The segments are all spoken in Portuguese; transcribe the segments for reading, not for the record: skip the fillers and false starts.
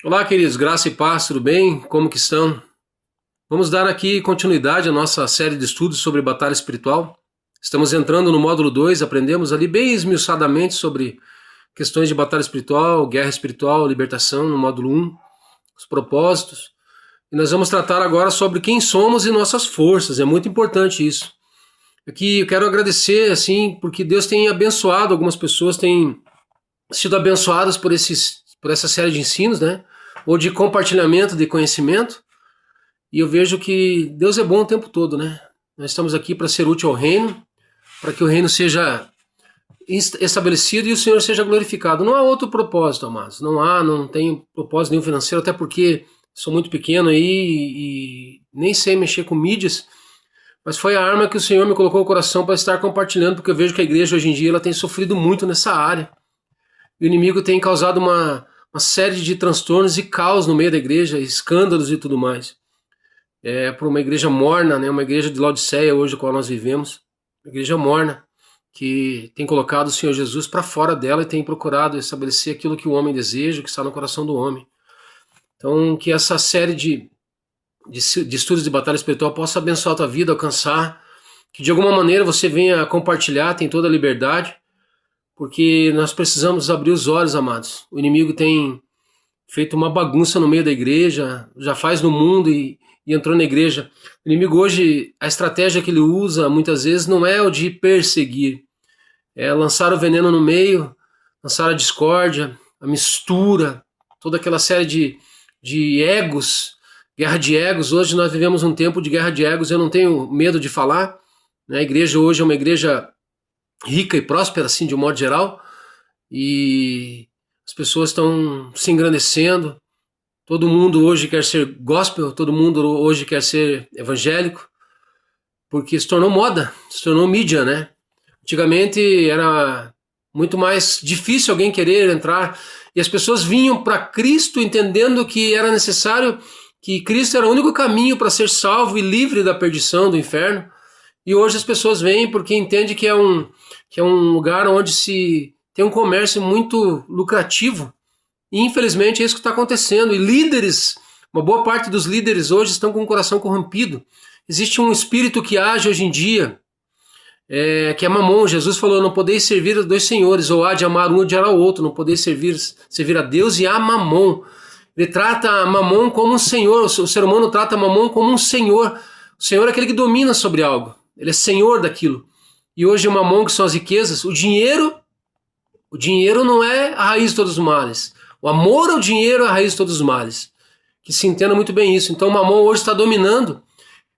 Olá, queridos, graça e paz, tudo bem? Como que estão? Vamos dar aqui continuidade à nossa série de estudos sobre batalha espiritual. Estamos entrando no módulo 2. Aprendemos ali bem esmiuçadamente sobre questões de batalha espiritual, guerra espiritual, libertação no módulo 1, os propósitos. E nós vamos tratar agora sobre quem somos e nossas forças, é muito importante isso. Aqui eu quero agradecer, assim, porque Deus tem abençoado, algumas pessoas têm sido abençoadas por essa série de ensinos, né? Ou de compartilhamento de conhecimento. E eu vejo que Deus é bom o tempo todo, né? Nós estamos aqui para ser útil ao reino, para que o reino seja estabelecido e o Senhor seja glorificado. Não há outro propósito, amados. Não tem propósito nenhum financeiro, até porque sou muito pequeno aí e nem sei mexer com mídias, mas foi a arma que o Senhor me colocou no coração para estar compartilhando, porque eu vejo que a igreja hoje em dia ela tem sofrido muito nessa área. E o inimigo tem causado uma série de transtornos e caos no meio da igreja, escândalos e tudo mais. Para uma igreja morna, né, uma igreja de Laodiceia hoje, a qual nós vivemos, uma igreja morna, que tem colocado o Senhor Jesus para fora dela e tem procurado estabelecer aquilo que o homem deseja, que está no coração do homem. Então, que essa série de estudos de batalha espiritual possa abençoar a tua vida, alcançar, que de alguma maneira você venha compartilhar, tem toda a liberdade, porque nós precisamos abrir os olhos, amados. O inimigo tem feito uma bagunça no meio da igreja, já faz no mundo e entrou na igreja. O inimigo hoje, a estratégia que ele usa muitas vezes não é o de perseguir, é lançar o veneno no meio, lançar a discórdia, a mistura, toda aquela série de egos, guerra de egos. Hoje nós vivemos um tempo de guerra de egos, eu não tenho medo de falar, né? A igreja hoje é uma igreja rica e próspera, assim, de um modo geral, e as pessoas estão se engrandecendo. Todo mundo hoje quer ser gospel, todo mundo hoje quer ser evangélico, porque se tornou moda, se tornou mídia, né? Antigamente era muito mais difícil alguém querer entrar, e as pessoas vinham para Cristo entendendo que era necessário, que Cristo era o único caminho para ser salvo e livre da perdição, do inferno. E hoje as pessoas vêm porque entendem que é um lugar onde se tem um comércio muito lucrativo. E infelizmente é isso que está acontecendo. E líderes, uma boa parte dos líderes hoje estão com o coração corrompido. Existe um espírito que age hoje em dia, que é Mamon. Jesus falou: não podeis servir a dois senhores, ou há de amar um ou odiar ao outro. Não podeis servir a Deus e a Mamon. Ele trata Mamon como um senhor. O ser humano trata Mamon como um senhor. O senhor é aquele que domina sobre algo. Ele é senhor daquilo. E hoje o Mamon, que são as riquezas, o dinheiro não é a raiz de todos os males. O amor ao dinheiro é a raiz de todos os males. Que se entenda muito bem isso. Então o Mamon hoje está dominando o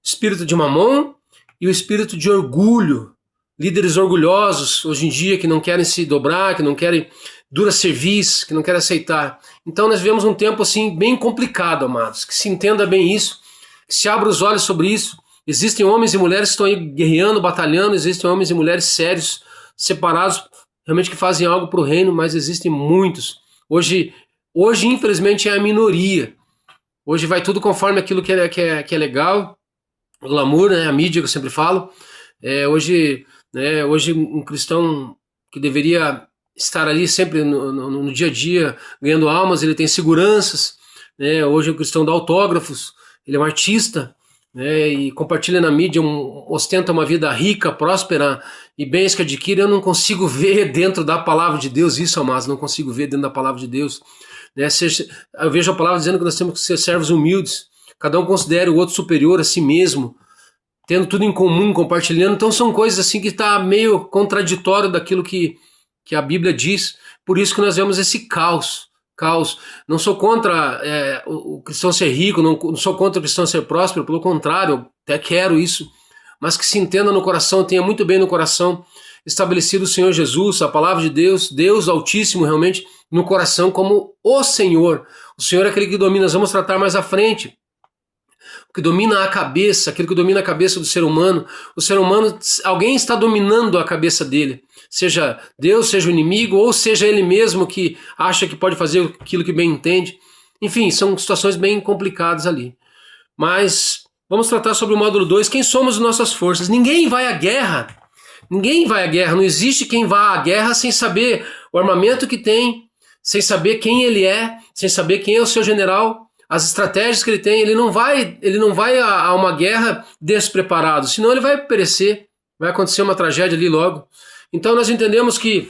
espírito de Mamon e o espírito de orgulho. Líderes orgulhosos hoje em dia que não querem se dobrar, que não querem dura serviço, que não querem aceitar. Então nós vivemos um tempo assim bem complicado, amados. Que se entenda bem isso, que se abra os olhos sobre isso. Existem homens e mulheres que estão aí guerreando, batalhando, existem homens e mulheres sérios, separados, realmente que fazem algo para o reino, mas existem muitos. Hoje, infelizmente, é a minoria. Hoje vai tudo conforme aquilo que é legal, o glamour, né, a mídia que eu sempre falo. Hoje um cristão que deveria estar ali sempre no dia a dia, ganhando almas, ele tem seguranças. Né? Hoje o cristão dá autógrafos, ele é um artista, né, e compartilha na mídia, ostenta uma vida rica, próspera e bens que adquire. Eu não consigo ver dentro da palavra de Deus isso, amados, não consigo ver dentro da palavra de Deus. Né? Eu vejo a palavra dizendo que nós temos que ser servos humildes, cada um considere o outro superior a si mesmo, tendo tudo em comum, compartilhando. Então são coisas assim que está meio contraditório daquilo que a Bíblia diz. Por isso que nós vemos esse caos. Não sou contra o cristão ser rico, não sou contra o cristão ser próspero, pelo contrário, eu até quero isso, mas que se entenda no coração, tenha muito bem no coração estabelecido o Senhor Jesus, a palavra de Deus, Deus Altíssimo realmente no coração como o Senhor. O Senhor é aquele que domina. Nós vamos tratar mais à frente o que domina a cabeça, aquilo que domina a cabeça do ser humano. O ser humano, alguém está dominando a cabeça dele. Seja Deus, seja o inimigo, ou seja ele mesmo que acha que pode fazer aquilo que bem entende. Enfim, são situações bem complicadas ali. Mas vamos tratar sobre o módulo 2. Quem somos nossas forças? Ninguém vai à guerra. Não existe quem vá à guerra sem saber o armamento que tem, sem saber quem ele é, sem saber quem é o seu general, as estratégias que ele tem. Ele não vai a uma guerra despreparado, senão ele vai perecer, vai acontecer uma tragédia ali logo. Então nós entendemos que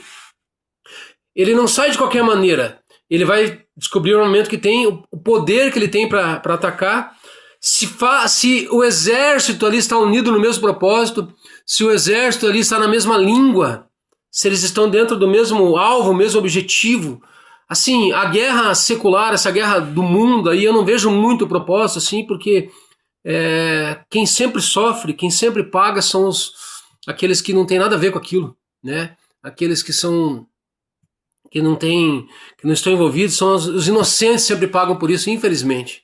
ele não sai de qualquer maneira, ele vai descobrir o momento que tem, o poder que ele tem para atacar. Se o exército ali está unido no mesmo propósito, se o exército ali está na mesma língua, se eles estão dentro do mesmo alvo, mesmo objetivo. Assim, a guerra secular, essa guerra do mundo, aí eu não vejo muito propósito, assim, porque quem sempre sofre, quem sempre paga são aqueles que não tem nada a ver com aquilo, né? Aqueles que não estão envolvidos, são os inocentes, sempre pagam por isso, infelizmente.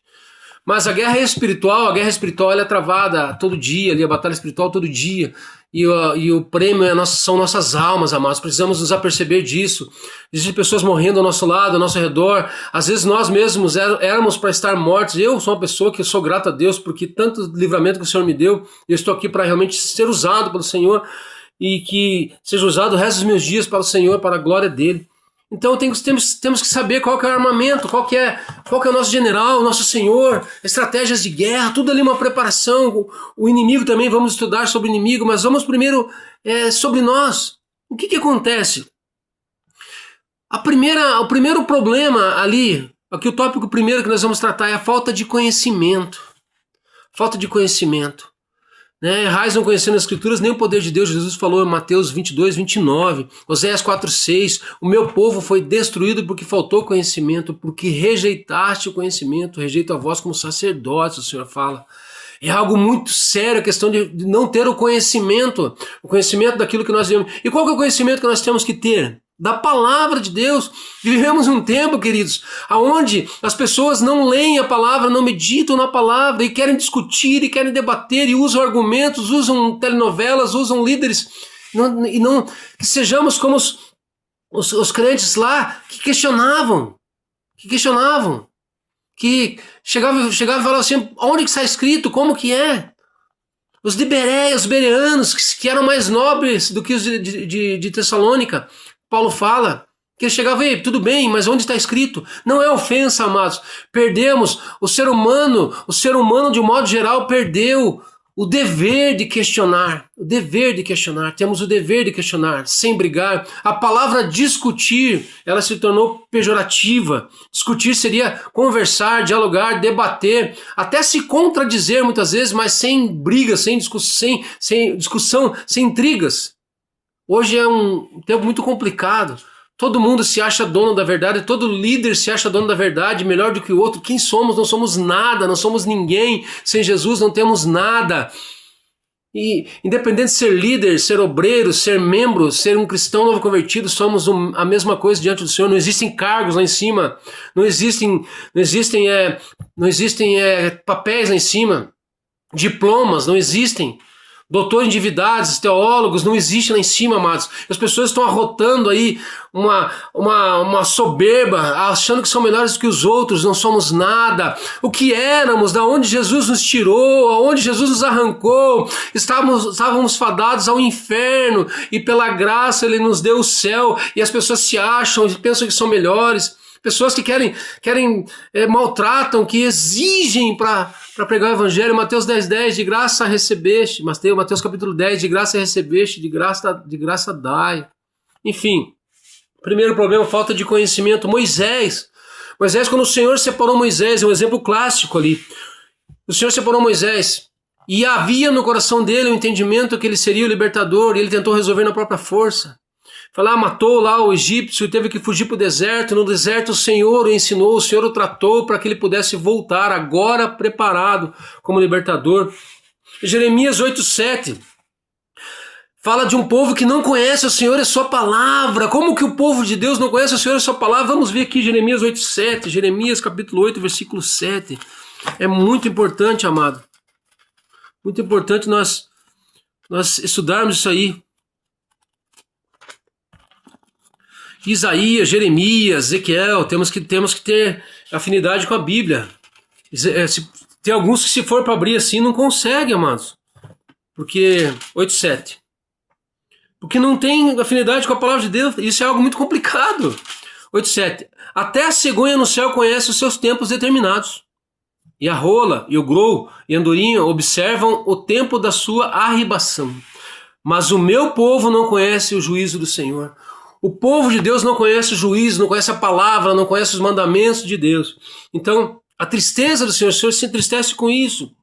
Mas a guerra espiritual ela é travada todo dia, ali, a batalha espiritual todo dia, e o prêmio são nossas almas, amados. Precisamos nos aperceber disso. Existem pessoas morrendo ao nosso lado, ao nosso redor. Às vezes nós mesmos éramos para estar mortos. Eu sou uma pessoa que sou grato a Deus, porque tanto livramento que o Senhor me deu, eu estou aqui para realmente ser usado pelo Senhor, e que seja usado o resto dos meus dias para o Senhor, para a glória dele. Então temos que saber qual que é o armamento, qual que é o nosso general, o nosso Senhor, estratégias de guerra, tudo ali uma preparação. O inimigo também, vamos estudar sobre o inimigo, mas vamos primeiro sobre nós. O que acontece? O primeiro problema ali, aqui o tópico primeiro que nós vamos tratar é a falta de conhecimento. Falta de conhecimento. Errais não conhecendo as escrituras, nem o poder de Deus. Jesus falou em Mateus 22, 29, Oséias 4, 6, o meu povo foi destruído porque faltou conhecimento, porque rejeitaste o conhecimento, rejeito a vós como sacerdotes, o Senhor fala. É algo muito sério a questão de não ter o conhecimento daquilo que nós vivemos. E qual que é o conhecimento que nós temos que ter? Da palavra de Deus. Vivemos um tempo, queridos, onde as pessoas não leem a palavra, não meditam na palavra e querem discutir e querem debater e usam argumentos, usam telenovelas, usam líderes, e não que sejamos como os crentes lá que questionavam, que chegavam e falavam assim, onde que está escrito, como que é? Os de Bereia, os bereanos, que eram mais nobres do que os de Tessalônica, Paulo fala que ele chegava, ei, tudo bem, mas onde está escrito? Não é ofensa, amados. Perdemos, o ser humano de um modo geral perdeu o dever de questionar. Temos o dever de questionar, sem brigar. A palavra discutir, ela se tornou pejorativa. Discutir seria conversar, dialogar, debater, até se contradizer muitas vezes, mas sem briga, sem discussão, sem intrigas. Hoje é um tempo muito complicado. Todo mundo se acha dono da verdade, todo líder se acha dono da verdade, melhor do que o outro. Quem somos? Não somos nada, não somos ninguém. Sem Jesus não temos nada. E independente de ser líder, ser obreiro, ser membro, ser um cristão novo convertido, somos a mesma coisa diante do Senhor. Não existem cargos lá em cima, não existem papéis lá em cima, diplomas não existem. Doutor em divindades, teólogos, não existe lá em cima, amados. As pessoas estão arrotando aí uma soberba, achando que são melhores que os outros, não somos nada. O que éramos, da onde Jesus nos tirou, aonde Jesus nos arrancou, estávamos fadados ao inferno, e pela graça Ele nos deu o céu, e as pessoas se acham e pensam que são melhores. Pessoas que maltratam, que exigem para pregar o evangelho. Mateus 10:10, de graça recebeste. Mateus capítulo 10, de graça recebeste, de graça dai. Enfim, primeiro problema, falta de conhecimento. Moisés, quando o Senhor separou Moisés, é um exemplo clássico ali. O Senhor separou Moisés e havia no coração dele o entendimento que ele seria o libertador, e ele tentou resolver na própria força. Matou lá o egípcio e teve que fugir para o deserto. No deserto o Senhor o ensinou, o Senhor o tratou para que ele pudesse voltar, agora preparado como libertador. Jeremias 8:7 fala de um povo que não conhece o Senhor e a sua palavra. Como que o povo de Deus não conhece o Senhor e a sua palavra? Vamos ver aqui Jeremias 8:7, Jeremias capítulo 8, versículo 7. É muito importante, amado. Muito importante nós estudarmos isso aí. Isaías, Jeremias, Ezequiel, temos que ter afinidade com a Bíblia. Tem alguns que, se for para abrir assim, não conseguem, amados. Porque 8:7. Porque não tem afinidade com a palavra de Deus. Isso é algo muito complicado. 8:7. Até a cegonha no céu conhece os seus tempos determinados. E a rola, e o grou, e a andorinha observam o tempo da sua arribação. Mas o meu povo não conhece o juízo do Senhor. O povo de Deus não conhece o juízo, não conhece a palavra, não conhece os mandamentos de Deus. Então, a tristeza do Senhor, o Senhor se entristece com isso.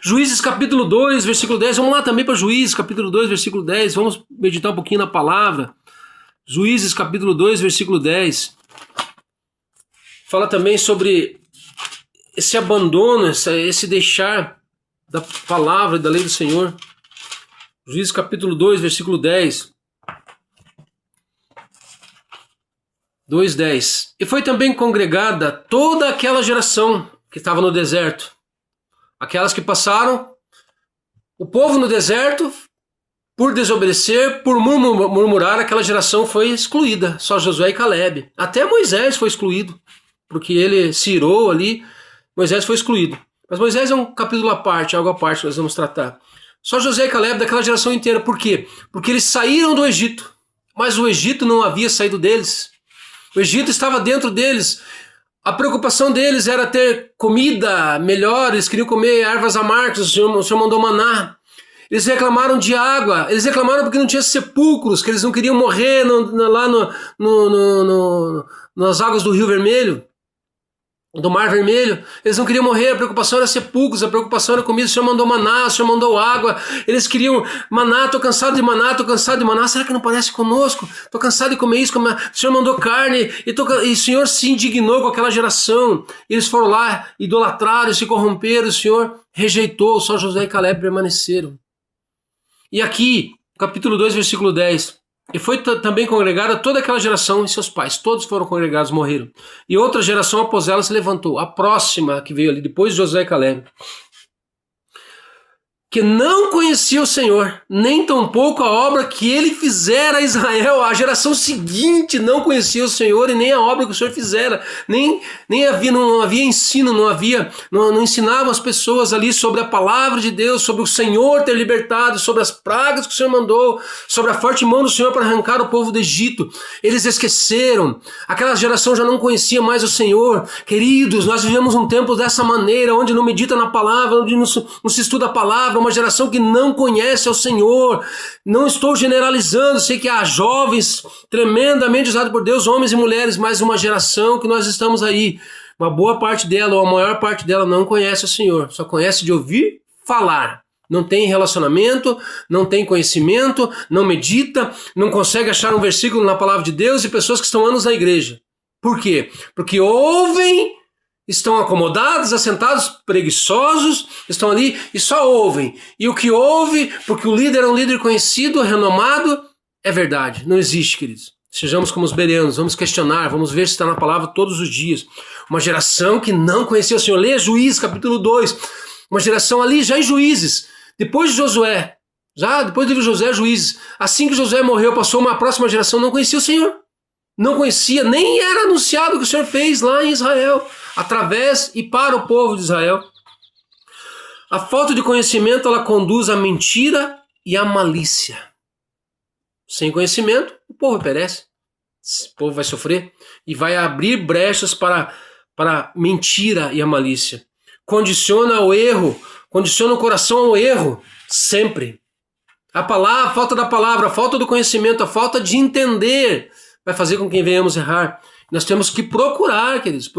Juízes capítulo 2, versículo 10. Vamos lá também para Juízes capítulo 2, versículo 10. Vamos meditar um pouquinho na palavra. Juízes capítulo 2, versículo 10. Fala também sobre esse abandono, esse deixar da palavra e da lei do Senhor. Juízes capítulo 2, versículo 10. 2:10. E foi também congregada toda aquela geração que estava no deserto. Aquelas que passaram, o povo no deserto, por desobedecer, por murmurar, aquela geração foi excluída. Só Josué e Calebe. Até Moisés foi excluído, porque ele se irou ali. Moisés foi excluído. Mas Moisés é um capítulo à parte, algo à parte que nós vamos tratar. Só Josué e Calebe daquela geração inteira. Por quê? Porque eles saíram do Egito, mas o Egito não havia saído deles. O Egito estava dentro deles. A preocupação deles era ter comida melhor, eles queriam comer ervas amargas, o Senhor mandou maná. Eles reclamaram de água, eles reclamaram porque não tinha sepulcros, que eles não queriam morrer lá nas águas do Rio Vermelho, do Mar Vermelho. Eles não queriam morrer, a preocupação era sepulcros, a preocupação era comida. O Senhor mandou maná, o Senhor mandou água. Eles queriam maná, estou cansado de maná, estou cansado de maná. Será que não parece conosco? Estou cansado de comer isso, o Senhor mandou carne. E o Senhor se indignou com aquela geração. Eles foram lá, idolatraram, se corromperam. O Senhor rejeitou, só Josué e Calebe permaneceram. E aqui, capítulo 2, versículo 10. E foi também congregada toda aquela geração e seus pais. Todos foram congregados, morreram. E outra geração após ela se levantou. A próxima que veio ali, depois de Josué e Calebe. Que não conhecia o Senhor, nem tampouco a obra que ele fizera a Israel. A geração seguinte não conhecia o Senhor e nem a obra que o Senhor fizera. Não havia ensino, não ensinavam as pessoas ali sobre a palavra de Deus, sobre o Senhor ter libertado, sobre as pragas que o Senhor mandou, sobre a forte mão do Senhor para arrancar o povo do Egito. Eles esqueceram. Aquela geração já não conhecia mais o Senhor. Queridos, nós vivemos um tempo dessa maneira, onde não medita na palavra, onde não se estuda a palavra, uma geração que não conhece ao Senhor. Não estou generalizando, sei que há jovens tremendamente usados por Deus, homens e mulheres, mas uma geração que nós estamos aí, uma boa parte dela, ou a maior parte dela, não conhece o Senhor, só conhece de ouvir falar. Não tem relacionamento, não tem conhecimento, não medita, não consegue achar um versículo na palavra de Deus, e pessoas que estão anos na igreja. Por quê? Porque ouvem, estão acomodados, assentados, preguiçosos, estão ali e só ouvem. E o que ouve, porque o líder é um líder conhecido, renomado, é verdade. Não existe, queridos. Sejamos como os bereanos, vamos questionar, vamos ver se está na palavra todos os dias. Uma geração que não conhecia o Senhor. Leia Juízes, capítulo 2. Uma geração ali já em Juízes, depois de Josué. Já depois de Josué, Juízes. Assim que Josué morreu, passou uma próxima geração, não conhecia o Senhor. Não conhecia, nem era anunciado o que o Senhor fez lá em Israel, através e para o povo de Israel. A falta de conhecimento, ela conduz à mentira e à malícia. Sem conhecimento, o povo perece. O povo vai sofrer e vai abrir brechas para mentira e a malícia. Condiciona o erro, condiciona o coração ao erro, sempre. A falta da palavra, a falta do conhecimento, a falta de entender vai fazer com que venhamos errar. Nós temos que procurar, queridos,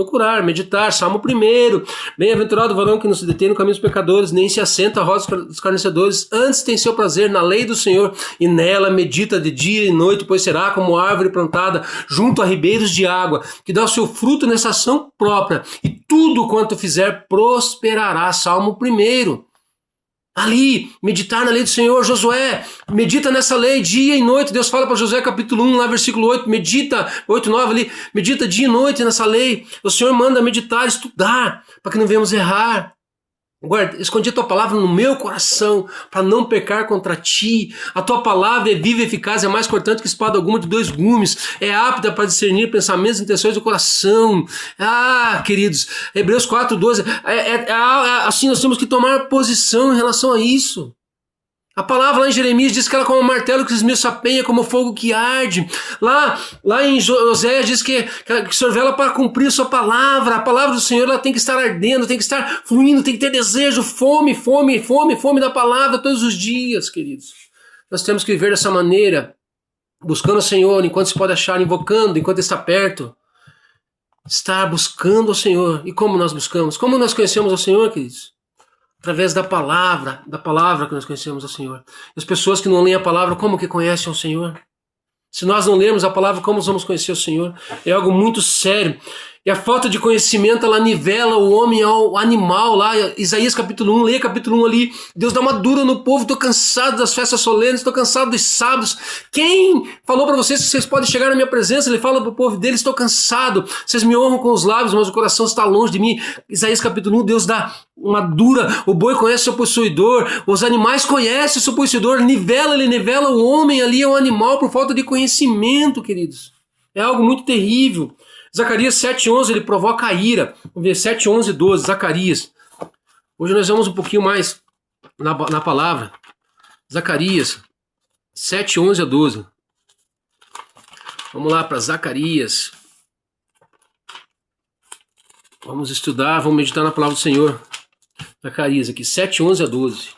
meditar. Salmo 1. Bem-aventurado o varão que não se detém no caminho dos pecadores, nem se assenta à roda dos escarnecedores. Antes tem seu prazer na lei do Senhor, e nela medita de dia e noite, pois será como árvore plantada junto a ribeiros de água, que dá o seu fruto na estação própria, e tudo quanto fizer prosperará. Salmo 1. Ali, meditar na lei do Senhor. Josué, medita nessa lei dia e noite. Deus fala para Josué, capítulo 1, lá versículo 8, medita, 8, 9 ali, medita dia e noite nessa lei. O Senhor manda meditar, estudar, para que não venhamos errar. Escondi a tua palavra no meu coração, para não pecar contra ti. A tua palavra é viva e eficaz, é mais cortante que espada alguma de 2 gumes, é apta para discernir pensamentos e intenções do coração. Queridos, Hebreus 4:12, assim nós temos que tomar posição em relação a isso. A palavra lá em Jeremias diz que ela é como um martelo que esmiuça a penha, como fogo que arde. Lá em Oséias diz que o Senhor vela para cumprir a sua palavra. A palavra do Senhor ela tem que estar ardendo, tem que estar fluindo, tem que ter desejo, fome da palavra todos os dias, queridos. Nós temos que viver dessa maneira, buscando o Senhor enquanto se pode achar, invocando enquanto está perto. Estar buscando o Senhor. E como nós buscamos? Como nós conhecemos o Senhor, queridos? Através da palavra que nós conhecemos o Senhor. E as pessoas que não leem a palavra, como que conhecem o Senhor? Se nós não lermos a palavra, como vamos conhecer o Senhor? É algo muito sério. E a falta de conhecimento, ela nivela o homem ao animal. Lá, Isaías capítulo 1, leia capítulo 1 ali. Deus dá uma dura no povo. Estou cansado das festas solenes, estou cansado dos sábados. Quem falou para vocês que vocês podem chegar na minha presença? Ele fala para o povo dele, estou cansado. Vocês me honram com os lábios, mas o coração está longe de mim. Isaías capítulo 1, Deus dá uma dura. O boi conhece seu possuidor, os animais conhecem o seu possuidor. Ele nivela o homem ali, é um animal por falta de conhecimento, queridos. É algo muito terrível. Zacarias 7:11, ele provoca a ira. Vamos ver, 7:11 e 12, Zacarias. Hoje nós vamos um pouquinho mais na palavra. Zacarias 7:11 a 12. Vamos lá para Zacarias. Vamos estudar, vamos meditar na palavra do Senhor. Zacarias aqui, 7:11 a 12.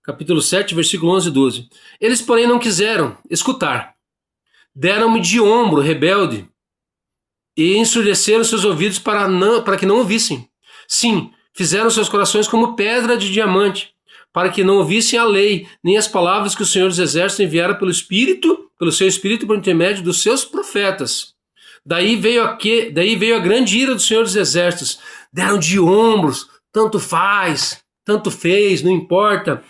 Capítulo 7, versículo 11 e 12. Eles, porém, não quiseram escutar. Deram-me de ombro, rebelde, e ensurdeceram seus ouvidos para que não ouvissem. Sim, fizeram seus corações como pedra de diamante, para que não ouvissem a lei, nem as palavras que o Senhor dos Exércitos enviara pelo seu Espírito por intermédio dos seus profetas. Daí veio a grande ira do Senhor dos Exércitos. Deram de ombros, tanto faz, tanto fez, não importa.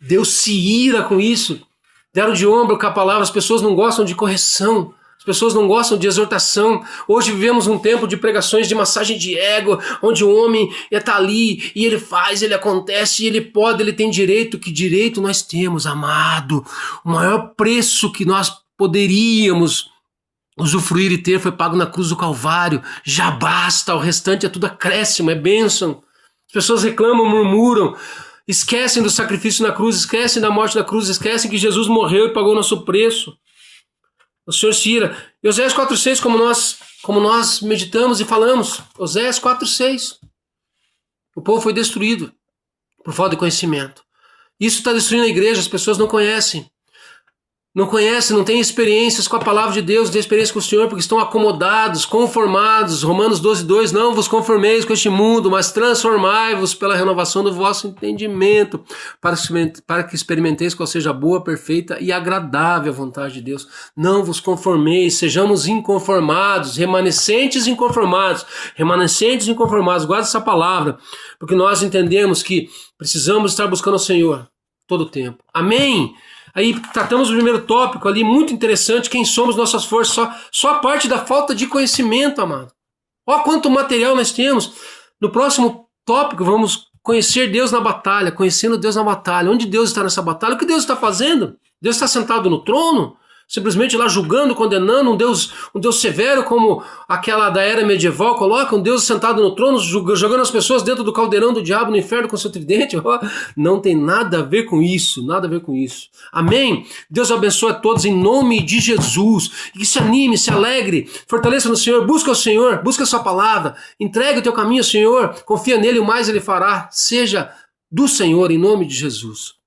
Deus se ira com isso. Deram de ombro com a palavra. As pessoas não gostam de correção. As pessoas não gostam de exortação. Hoje vivemos um tempo de pregações de massagem de ego, onde o homem está ali e ele faz, ele acontece, ele pode, ele tem direito. Que direito nós temos, amado? O maior preço que nós poderíamos usufruir e ter foi pago na cruz do Calvário. Já basta, o restante é tudo acréscimo, é bênção. As pessoas reclamam, murmuram, esquecem do sacrifício na cruz, esquecem da morte da cruz, esquecem que Jesus morreu e pagou o nosso preço. O Senhor se ira. E Oséias 4:6, como nós meditamos e falamos, Oséias 4:6. O povo foi destruído por falta de conhecimento. Isso está destruindo a igreja, as pessoas não conhecem. Não conhecem, não têm experiências com a palavra de Deus, não têm experiência com o Senhor, porque estão acomodados, conformados. Romanos 12:2, não vos conformeis com este mundo, mas transformai-vos pela renovação do vosso entendimento, para que experimenteis qual seja a boa, perfeita e agradável a vontade de Deus. Não vos conformeis, sejamos inconformados, remanescentes inconformados. Guarda essa palavra, porque nós entendemos que precisamos estar buscando o Senhor todo o tempo. Amém? Aí tratamos o primeiro tópico ali, muito interessante, quem somos, nossas forças, só a parte da falta de conhecimento, amado. Ó quanto material nós temos. No próximo tópico vamos conhecer Deus na batalha, conhecendo Deus na batalha. Onde Deus está nessa batalha? O que Deus está fazendo? Deus está sentado no trono? Simplesmente lá julgando, condenando, um Deus severo como aquela da era medieval coloca, um Deus sentado no trono, jogando as pessoas dentro do caldeirão do diabo no inferno com seu tridente. Não tem nada a ver com isso, nada a ver com isso. Amém? Deus abençoe a todos em nome de Jesus. E se anime, se alegre, fortaleça no Senhor, busca o Senhor, busca a sua palavra, entregue o teu caminho ao Senhor, confia nele, o mais ele fará. Seja do Senhor em nome de Jesus.